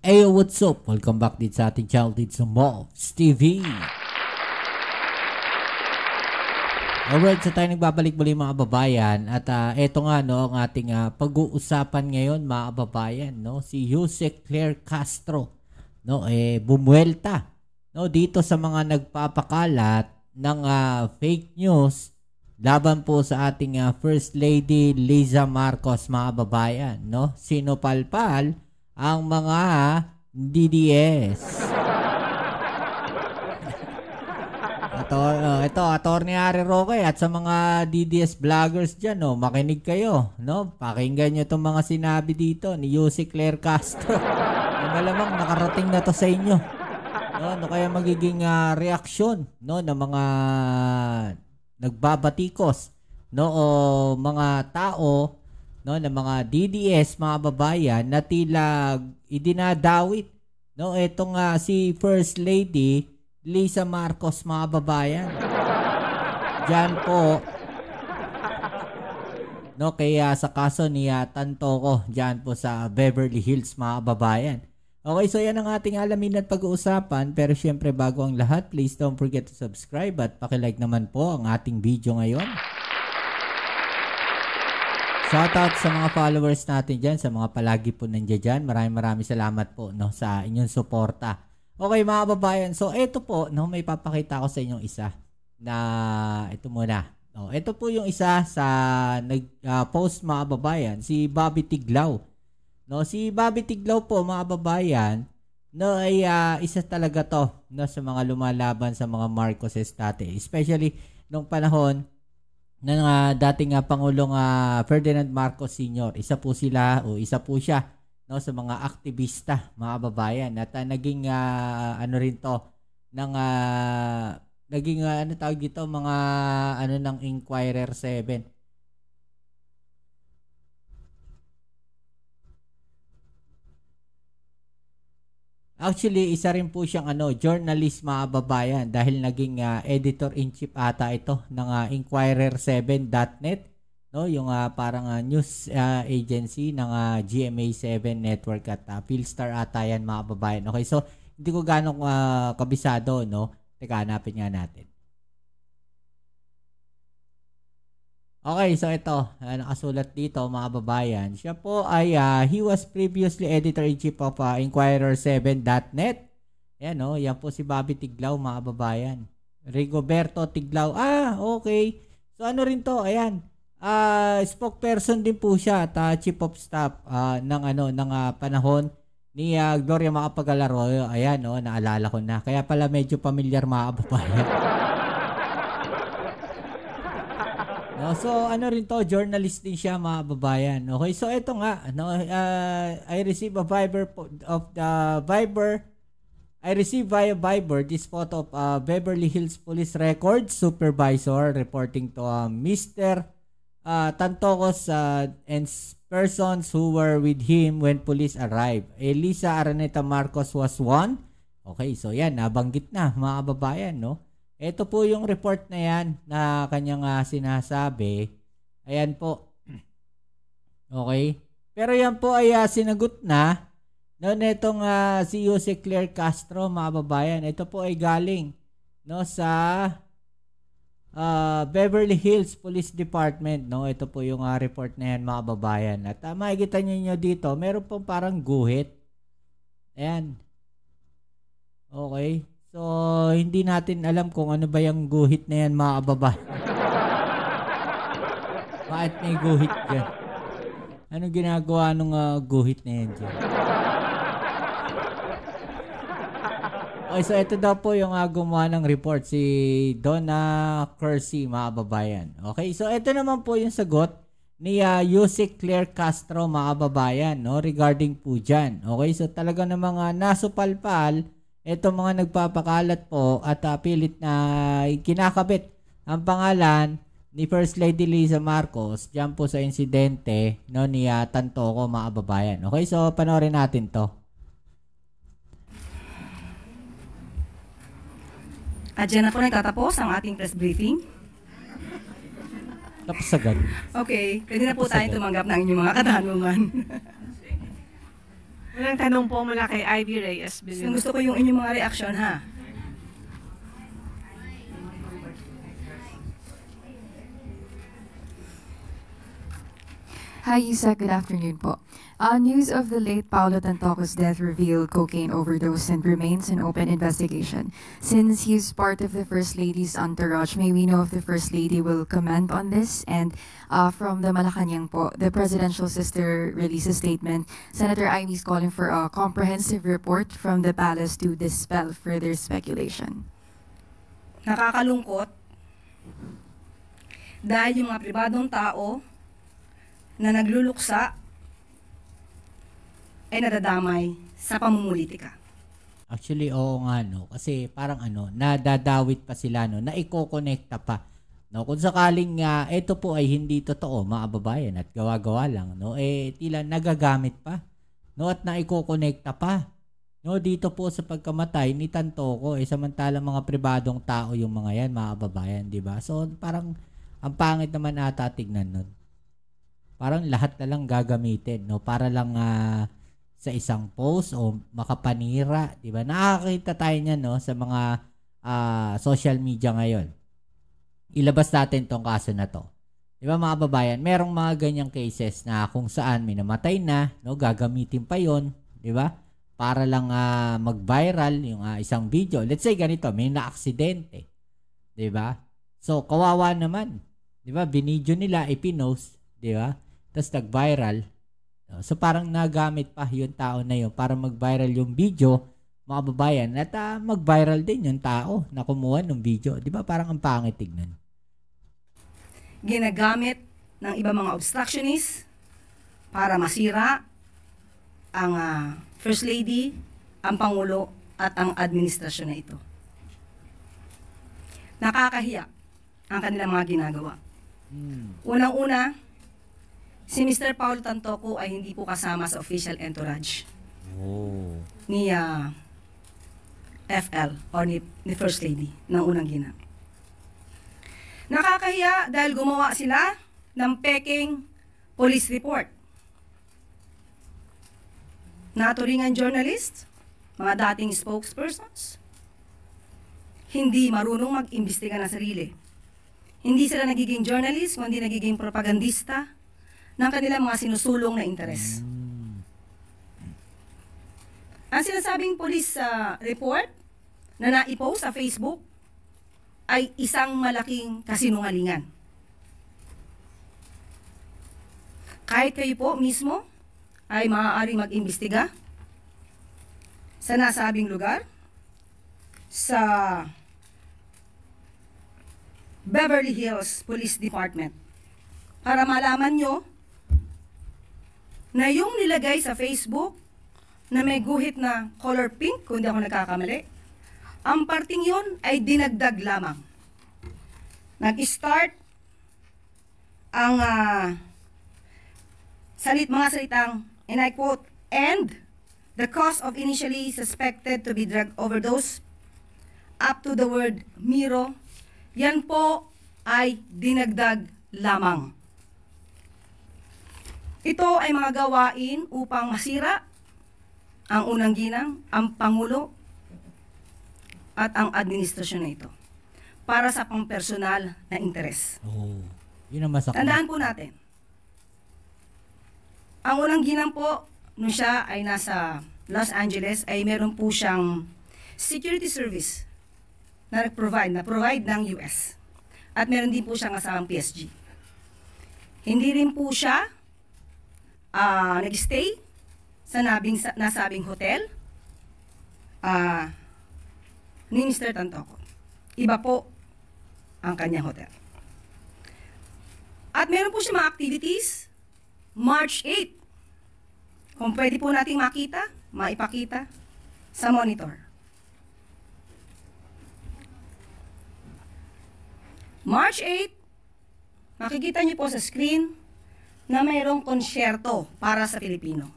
Ayo, what's up? Welcome back dito sa ating channel dito sa Mobs TV. Alright, so tayo nagbabalik muli mga kababayan. At eto nga no, ang ating pag-uusapan ngayon mga kababayan, no? Si Jose Claire Castro, no? Bumuelta, no? Dito sa mga nagpapakalat ng fake news laban po sa ating First Lady Liza Marcos mga kababayan, no? Sinupalpal ang mga DDS. Ito, Attorney Harry Roque at sa mga DDS vloggers dyan, no, makinig kayo. No? Pakinggan nyo itong mga sinabi dito ni Jose Claire Castro. Malamang nakarating na to sa inyo. No? Ano kaya magiging reaksyon, no, ng mga nagbabatikos, no, o mga tao, no, ng mga DDS mga babayan na tila idinadawit, no, etong si First Lady Liza Marcos mga babayan. Diyan po, no, kaya sa kaso ni Tantoco diyan po sa Beverly Hills mga babayan. Okay, so yan ang ating alamin at pag-uusapan, pero syempre bago ang lahat, please don't forget to subscribe at paki-like naman po ang ating video ngayon. Shoutout sa mga followers natin dyan, sa mga palagi po nandiyan dyan. Maraming salamat po, no, sa inyong suporta. Okay mga babayan, so ito po, no, may papakita ko sa inyong isa na ito muna. No, ito po yung isa sa nag-post mga babayan, si Bobby Tiglao. No, si Bobby Tiglao po mga babayan, no, ay isa talaga to, no, sa mga lumalaban sa mga Marcoses dati. Especially nung panahon ng dating Pangulong Ferdinand Marcos Sr. Isa po siya, no, sa mga aktivista mga babayan at naging ano rin to ng naging ano tawag dito, mga ano ng Inquirer 7. Actually, isa rin po siyang journalist mga babayan dahil naging editor-in-chief ata ito ng Inquirer7.net, no, yung parang news agency ng GMA7 network at Philstar ata yan mga babayan. Okay, so hindi ko ganong kabisado, no. Teka, hanapin nga natin. Okay, so ito, nakasulat dito mga babayan. Siya po ay, he was previously editor-in-chief of Inquirer7.net. Ayan, no, yan po si Bobby Tiglao mga babayan. Rigoberto Tiglao. Okay. So ano rin to, ayan. Spokesperson din po siya at chief of staff ng panahon ni Gloria Macapagal-Arroyo. Ayan, no, naalala ko na. Kaya pala medyo familiar mga babayan. No, so ano rin to, journalist din siya mga babayan. Okay, so ito nga, no, I received via Viber this photo of Beverly Hills Police Records Supervisor reporting to Mr. Tantocos and persons who were with him when police arrived. Liza Araneta Marcos was one. Okay, so yan, nabanggit na mga babayan, no? Ito po yung report na yan na kanyang sinasabi. Ayan po. Okay. Pero yan po ay sinagot na, no, netong si Jose Claire Castro mga babayan. Ito po ay galing, no, sa Beverly Hills Police Department, no. Ito po yung report na yan mga babayan. At makikita niyo dito, meron pong parang guhit. Ayan. Okay. So, hindi natin alam kung ano ba yung guhit na yan mga kababayan. Bakit may guhit dyan? Anong ginagawa nung guhit na yan dyan? Okay, so ito daw po yung gumawa ng report, si Donna Kersey mga kababayan. Okay, so ito naman po yung sagot ni Jose Claire Castro mga kababayan, no, regarding po dyan. Okay, so talaga namang nasupalpal ito mga nagpapakalat po at pilit na kinakabit ang pangalan ni First Lady Liza Marcos dyan po sa insidente, no, ni Tantoco mga kababayan. Okay, so panoorin natin to. At dyan na po nagtatapos ang ating press briefing. Tapos agad. Okay, pwede na po tayo tumanggap ng inyong mga katanungan. Walang tanong po mula kay Ivy Reyes. Gusto ko yung inyong mga reaksyon, ha? Hi, Yusek. Good afternoon po. News of the late Paolo Tantoco's death revealed cocaine overdose and remains an open investigation. Since he's part of the First Lady's entourage, may we know if the First Lady will comment on this? And from the Malacanang po, the presidential sister released a statement. Senator Ivy is calling for a comprehensive report from the palace to dispel further speculation. Nakakalungkot dahil yung mga pribadong tao na nagluluksa ay nadadamay sa pamumulitika. Actually, oo nga, no? Kasi parang nadadawit pa sila, no? Na iko-connecta pa. No? Kung sakaling ito po ay hindi totoo, mga kababayan, at gawa-gawa lang, no? Tila nagagamit pa. No? At naiko-connecta pa. No? Dito po sa pagkamatay ni Tantoco, samantalang mga pribadong tao yung mga yan, mga kababayan, di ba? So, parang ang pangit naman ata tignan nun. Parang lahat na lang gagamitin, no? Para lang sa isang post o makapanira, di ba? Nakakita tayo niyan, no? Sa mga social media ngayon. Ilabas natin tong kaso na to. Di ba, mga babayan? Merong mga ganyang cases na kung saan may namatay na, no? Gagamitin pa yon, di ba? Para lang mag-viral yung isang video. Let's say ganito, may na-aksidente. Di ba? So, kawawa naman. Di ba? Binidyo nila, ipinost. Di ba? Tapos nag-viral. So parang nagamit pa yung tao na yun para mag-viral yung video, mga babayan. At mag-viral din yung tao na kumuha ng video. Di ba parang ang pangit tignan? Ginagamit ng iba mga obstructionists para masira ang First Lady, ang Pangulo at ang administrasyon na ito. Nakakahiya ang kanilang mga ginagawa. Unang-una, si Mr. Paolo Tantoco ay hindi po kasama sa official entourage ni FL or ni First Lady ng unang ginang. Nakakahiya dahil gumawa sila ng peking police report. Naturingan journalist, mga dating spokespersons, hindi marunong mag-imbestiga ng sarili. Hindi sila nagiging journalist, kundi nagiging propagandista ng kanilang mga sinusulong na interes. Ang sinasabing police report na naipost sa Facebook ay isang malaking kasinungalingan. Kahit kayo po mismo ay maaaring mag-imbestiga sa nasabing lugar, sa Beverly Hills Police Department, para malaman nyo na yung nilagay sa Facebook na may guhit na color pink, kung di ako nagkakamali, ang parting yun ay dinagdag lamang. Nag-start ang mga salitang, and I quote, "and the cause of initially suspected to be drug overdose," up to the word Miro, yan po ay dinagdag lamang. Ito ay mga gawain upang masira ang unang ginang, ang Pangulo, at ang administrasyon na ito para sa pang-personal na interes. Yun ang masakit. Tandaan po natin, ang unang ginang po, nung siya ay nasa Los Angeles, ay meron po siyang security service na provide ng US. At meron din po siyang asamang PSG. Hindi rin po siya nag-stay sa nasabing hotel ni Mr. Tantoco. Iba po ang kanyang hotel. At meron po siya mga activities March 8. Kung pwede po nating maipakita sa monitor. March 8, makikita niyo po sa screen na mayroong konsyerto para sa Pilipino.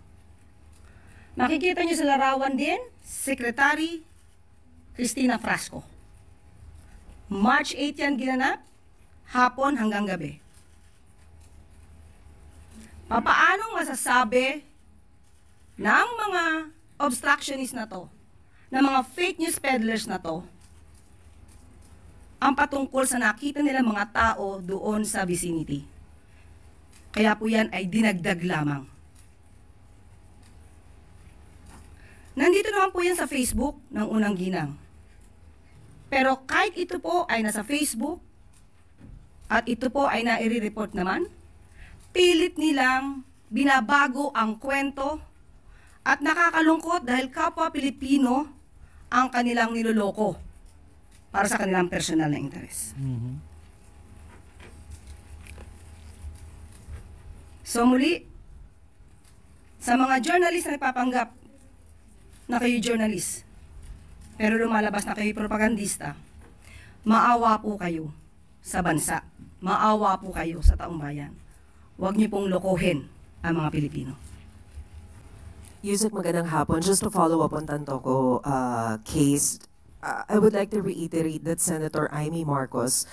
Makikita niyo sa larawan din, Secretary Cristina Frasco. March 8 yan ginanap, hapon hanggang gabi. Papaanong masasabi ng mga obstructionist na to, ng mga fake news peddlers na to, ang patungkol sa nakita nila mga tao doon sa vicinity. Kaya po yan ay dinagdag lamang. Nandito naman po yan sa Facebook ng Unang Ginang. Pero kahit ito po ay nasa Facebook at ito po ay nai-report naman, pilit nilang binabago ang kwento at nakakalungkot dahil kapwa Pilipino ang kanilang niloloko para sa kanilang personal na interes. So muli, sa mga journalist na nagpapanggap na kayo journalist, pero lumalabas na kayo propagandista, maawa po kayo sa bansa. Maawa po kayo sa taong bayan. Huwag niyo pong lokohin ang mga Pilipino. Yusek, magandang hapon. Just to follow up on Tantoco case, I would like to reiterate that Senator Amy Marcos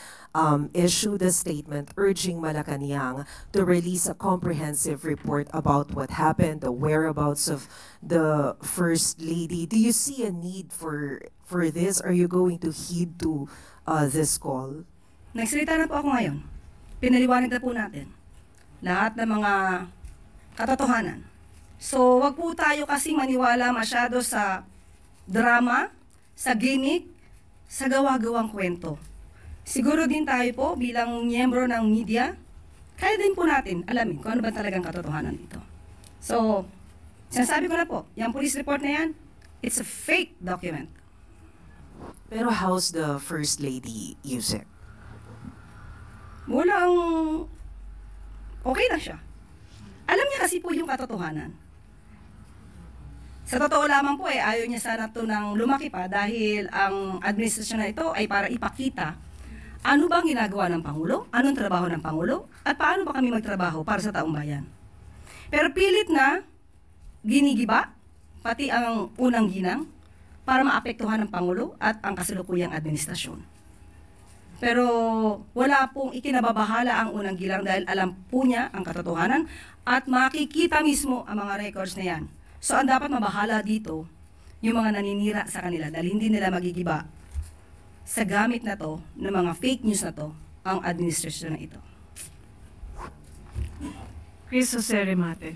issued a statement urging Malacanang to release a comprehensive report about what happened, the whereabouts of the First Lady. Do you see a need for this? Are you going to heed to this call? Nagsalita na po ako ngayon. Pinaliwanag na po natin lahat ng mga katotohanan. So, wag po tayo kasi maniwala masyado sa drama, sa gimmick, sa gawa-gawang kwento. Siguro din tayo po bilang miyembro ng media, kaya din po natin alamin kung ano ba talagang katotohanan dito. So, sinasabi ko na po, yung police report na yan, it's a fake document. Pero how's the First Lady, Yusek? Walang okay na siya. Alam niya kasi po yung katotohanan. Sa totoo lamang po ayaw niya sana ito nang lumaki pa dahil ang administrasyon na ito ay para ipakita ano bang ginagawa ng Pangulo, anong trabaho ng Pangulo, at paano ba kami magtrabaho para sa taong bayan. Pero pilit na ginigiba, pati ang Unang Ginang, para maapektuhan ng Pangulo at ang kasalukuyang administrasyon. Pero wala pong ikinababahala ang Unang Ginang dahil alam po niya ang katotohanan at makikita mismo ang mga records na yan. So ang dapat mabahala dito, yung mga naninira sa kanila dahil hindi nila magigiba sa gamit na to, ng mga fake news na to, ang administrasyon na ito. Chris Jose Remate.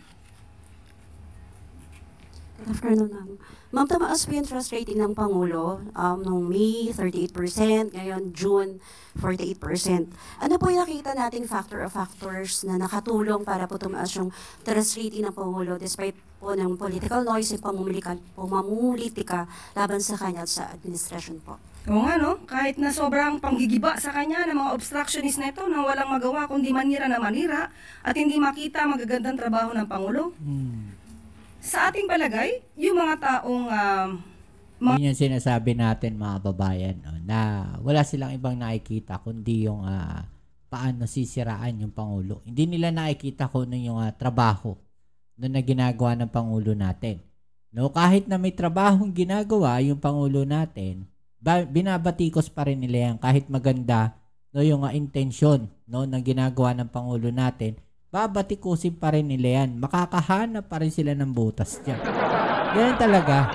Good afternoon, ma'am. Ma'am, tumaas po yung trust rating ng Pangulo noong May 38%, ngayon June 48%. Ano po yung nakita nating factors na nakatulong para po tumaas yung trust rating ng Pangulo despite po ng political noise yung pamumulitika laban sa kanya at sa administration po? Oo nga no, kahit na sobrang panggigiba sa kanya ng mga obstructionist na ito na walang magawa kundi manira na manira at hindi makita magagandang trabaho ng Pangulo. Sa ating palagay, yung mga taong yun yung sinasabi natin mga babayan, no, na wala silang ibang nakikita kundi yung paano sisiraan yung Pangulo. Hindi nila nakikita kung ano yung trabaho na ginagawa ng Pangulo natin. No, kahit na may trabahong ginagawa yung Pangulo natin, binabatikos pa rin nila yan kahit maganda no, yung intensyon no, na ginagawa ng Pangulo natin. Babatikusin pa rin nila yan. Makakahanap pa rin sila ng butas dyan. Yan talaga.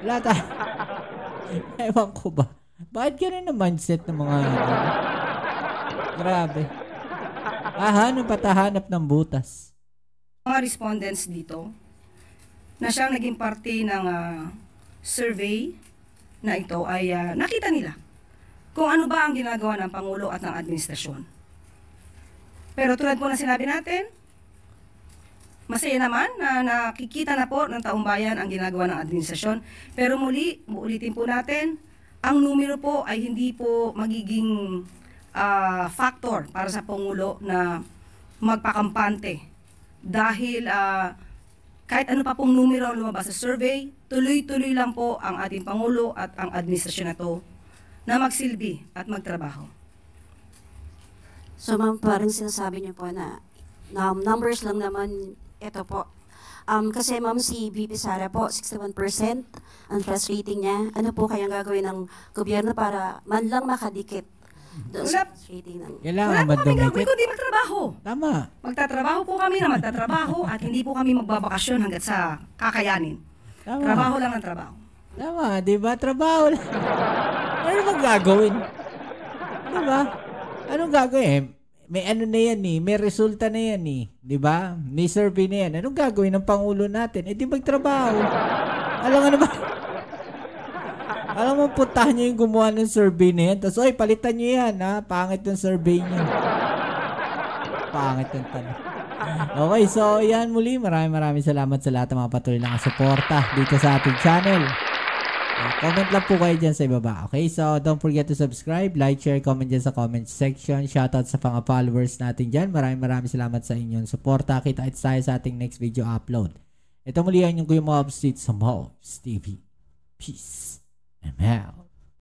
Wala tayo. Ewan ko ba? Bakit ganun ang mindset ng mga grabe. Hanap ng butas. Mga respondents dito na siyang naging parte ng survey na ito ay nakita nila kung ano ba ang ginagawa ng Pangulo at ng administrasyon. Pero tulad po na sinabi natin, masaya naman na nakikita na po ng taong bayan ang ginagawa ng administrasyon. Pero muli, uulitin po natin, ang numero po ay hindi po magiging factor para sa Pangulo na magpakampante. Dahil kahit ano pa pong numero ang lumabas sa survey, tuloy-tuloy lang po ang ating Pangulo at ang administrasyon na to na magsilbi at magtrabaho. So ma'am, parang sinasabi niyo po na numbers lang naman ito po. Kasi ma'am, si VP Sara po, 61% ang trust rating niya. Ano po kayang gagawin ng gobyerno para man lang makadikit demonstrating ng... Kailangan Wala po kami gagawin madumikit. kundi magtrabaho. Tama. Magtatrabaho po kami na magtatrabaho at hindi po kami magbabakasyon hanggat sa kakayanin. Tama. Trabaho lang ang trabaho. Tama, di ba? Trabaho lang. Ano bang gagawin? Di ba? Anong gagawin? May ano na yan eh. May resulta na yan eh. Di ba? May survey na yan. Anong gagawin ng Pangulo natin? Di magtrabaho. Alam nga naman. Alam mo, puntahan nyo yung gumawa ng survey na yan. Tapos, oy, palitan nyo yan, ha? Pangit yung survey nyo. Pangit yung tanong. Okay, so, yan muli. Maraming salamat sa lahat ng mga patuloy na suporta dito sa ating channel. Comment lang po kayo dyan sa ibaba. Okay, so, don't forget to subscribe, like, share, comment dyan sa comment section. Shoutout sa mga followers natin dyan. Maraming salamat sa inyong suporta. Kita-kits tayo sa ating next video upload. Ito muli ang inyong Kuya Mobs sa Mobs TV. Peace. I'm out.